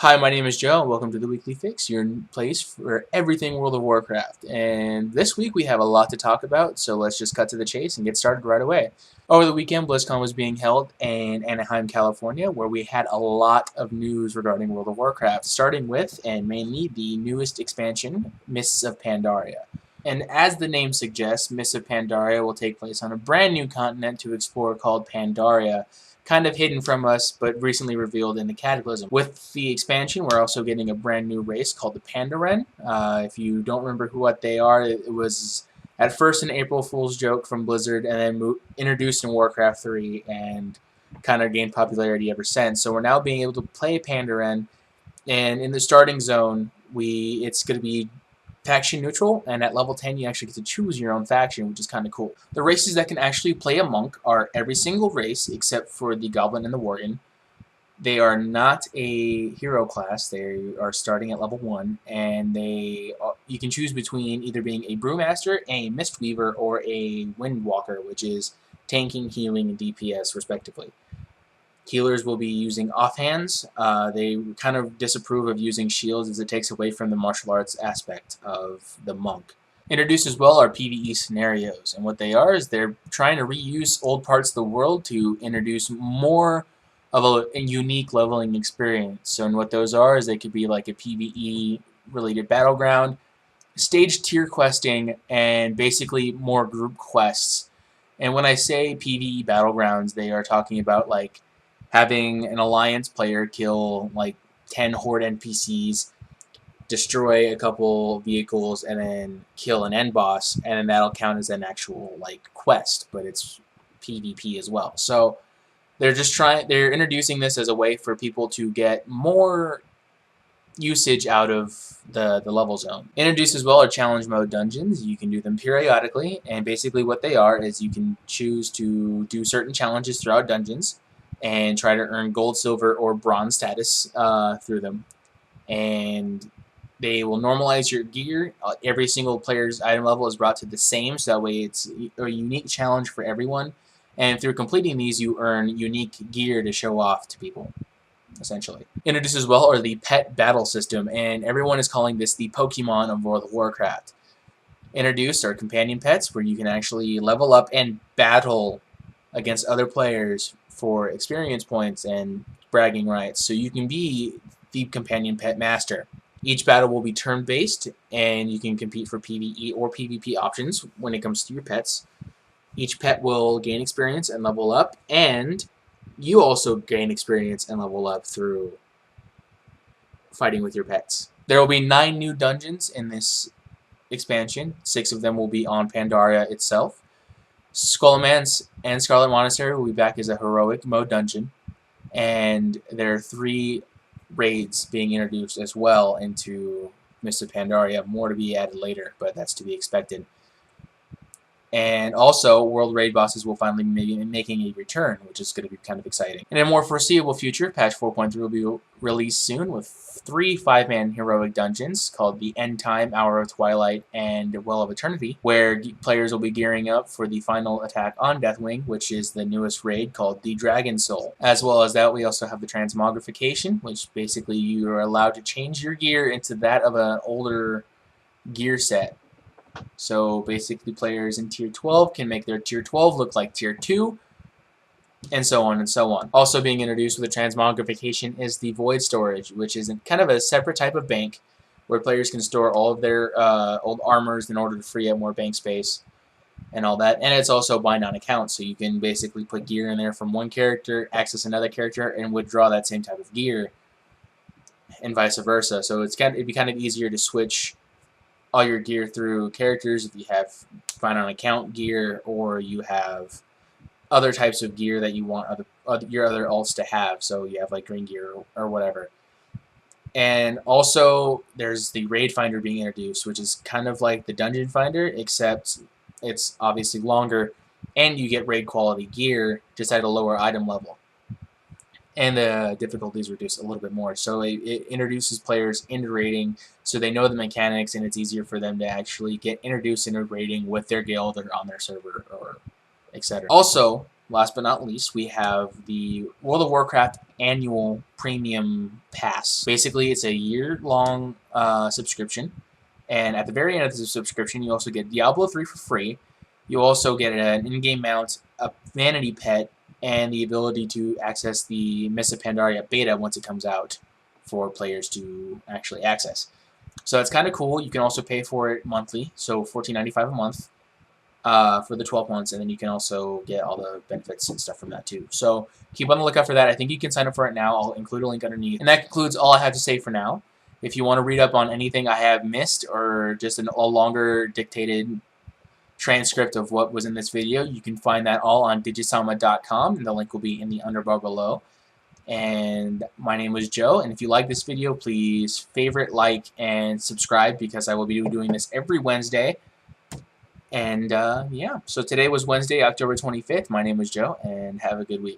Hi, my name is Joe, and welcome to the Weekly Fix, your place for everything World of Warcraft. And this week we have a lot to talk about, so let's just cut to the chase and get started right away. Over the weekend, BlizzCon was being held in Anaheim, California, where we had a lot of news regarding World of Warcraft, starting with, and mainly, the newest expansion, Mists of Pandaria. And as the name suggests, Mists of Pandaria will take place on a brand new continent to explore called Pandaria, kind of hidden from us, but recently revealed in the Cataclysm. With the expansion, we're also getting a brand new race called the Pandaren. If you don't remember what they are, it was at first an April Fool's joke from Blizzard, and then introduced in Warcraft 3, and kind of gained popularity ever since. So we're now being able to play Pandaren, and in the starting zone, it's going to be faction neutral, and at level 10 you actually get to choose your own faction, which is kind of cool. The races that can actually play a monk are every single race except for the goblin and the worgen. They are not a hero class. They are starting at level 1, and you can choose between either being a brewmaster, a mistweaver, or a windwalker, which is tanking, healing, and DPS respectively. Healers will be using offhands. They kind of disapprove of using shields as it takes away from the martial arts aspect of the monk. Introduced as well are PvE scenarios, and what they are is they're trying to reuse old parts of the world to introduce more of a unique leveling experience. So, and what those are is they could be like a PvE related battleground, stage tier questing, and basically more group quests. And when I say PvE battlegrounds, they are talking about like having an alliance player kill like 10 horde NPCs, destroy a couple vehicles, and then kill an end boss, and then that'll count as an actual like quest, but it's PvP as well. So they're introducing this as a way for people to get more usage out of the level zone. Introduced as well are challenge mode dungeons. You can do them periodically, and basically what they are is you can choose to do certain challenges throughout dungeons and try to earn gold, silver, or bronze status through them. And they will normalize your gear. Every single player's item level is brought to the same, so that way it's a unique challenge for everyone. And through completing these, you earn unique gear to show off to people, essentially. Introduced as well are the pet battle system, and everyone is calling this the Pokemon of World of Warcraft. Introduced are companion pets, where you can actually level up and battle against other players for experience points and bragging rights. So you can be the companion pet master. Each battle will be turn-based, and you can compete for PvE or PvP options when it comes to your pets. Each pet will gain experience and level up, and you also gain experience and level up through fighting with your pets. There will be 9 new dungeons in this expansion. 6 of them will be on Pandaria itself. Skullman's and Scarlet Monastery will be back as a heroic mode dungeon, and there are 3 raids being introduced as well into Mists of Pandaria. More to be added later, but that's to be expected. And also, world raid bosses will finally be making a return, which is going to be kind of exciting. In a more foreseeable future, patch 4.3 will be released soon with 3 5-man heroic dungeons called the End Time, Hour of Twilight, and Well of Eternity, where players will be gearing up for the final attack on Deathwing, which is the newest raid called the Dragon Soul. As well as that, we also have the Transmogrification, which basically you are allowed to change your gear into that of an older gear set. So basically players in Tier 12 can make their Tier 12 look like Tier 2, and so on and so on. Also being introduced with the Transmogrification is the Void Storage, which is kind of a separate type of bank where players can store all of their old armors in order to free up more bank space and all that. And it's also bind on account, so you can basically put gear in there from one character, access another character, and withdraw that same type of gear, and vice versa. So it'd be kind of easier to switch all your gear through characters if you have find on account gear, or you have other types of gear that you want your other alts to have. So you have like green gear or whatever. And also there's the raid finder being introduced, which is kind of like the dungeon finder, except it's obviously longer, and you get raid quality gear just at a lower item level. And the difficulty is reduced a little bit more. So it introduces players into raiding, so they know the mechanics, and it's easier for them to actually get introduced into raiding with their guild or on their server, or etc. Also, last but not least, we have the World of Warcraft Annual Premium Pass. Basically, it's a year-long subscription, and at the very end of the subscription, you also get Diablo 3 for free. You also get an in-game mount, a vanity pet, and the ability to access the Mists of Pandaria beta once it comes out for players to actually access. So it's kind of cool. You can also pay for it monthly, so $14.95 a month for the 12 months, and then you can also get all the benefits and stuff from that too. So keep on the lookout for that. I think you can sign up for it now. I'll include a link underneath. And that concludes all I have to say for now. If you want to read up on anything I have missed or just a longer dictated transcript of what was in this video, you can find that all on digisama.com, and the link will be in the underbar below. And my name was Joe, and if you like this video, please favorite, like, and subscribe, because I will be doing this every Wednesday. And yeah, so today was Wednesday, October 25th. My name was Joe, and have a good week.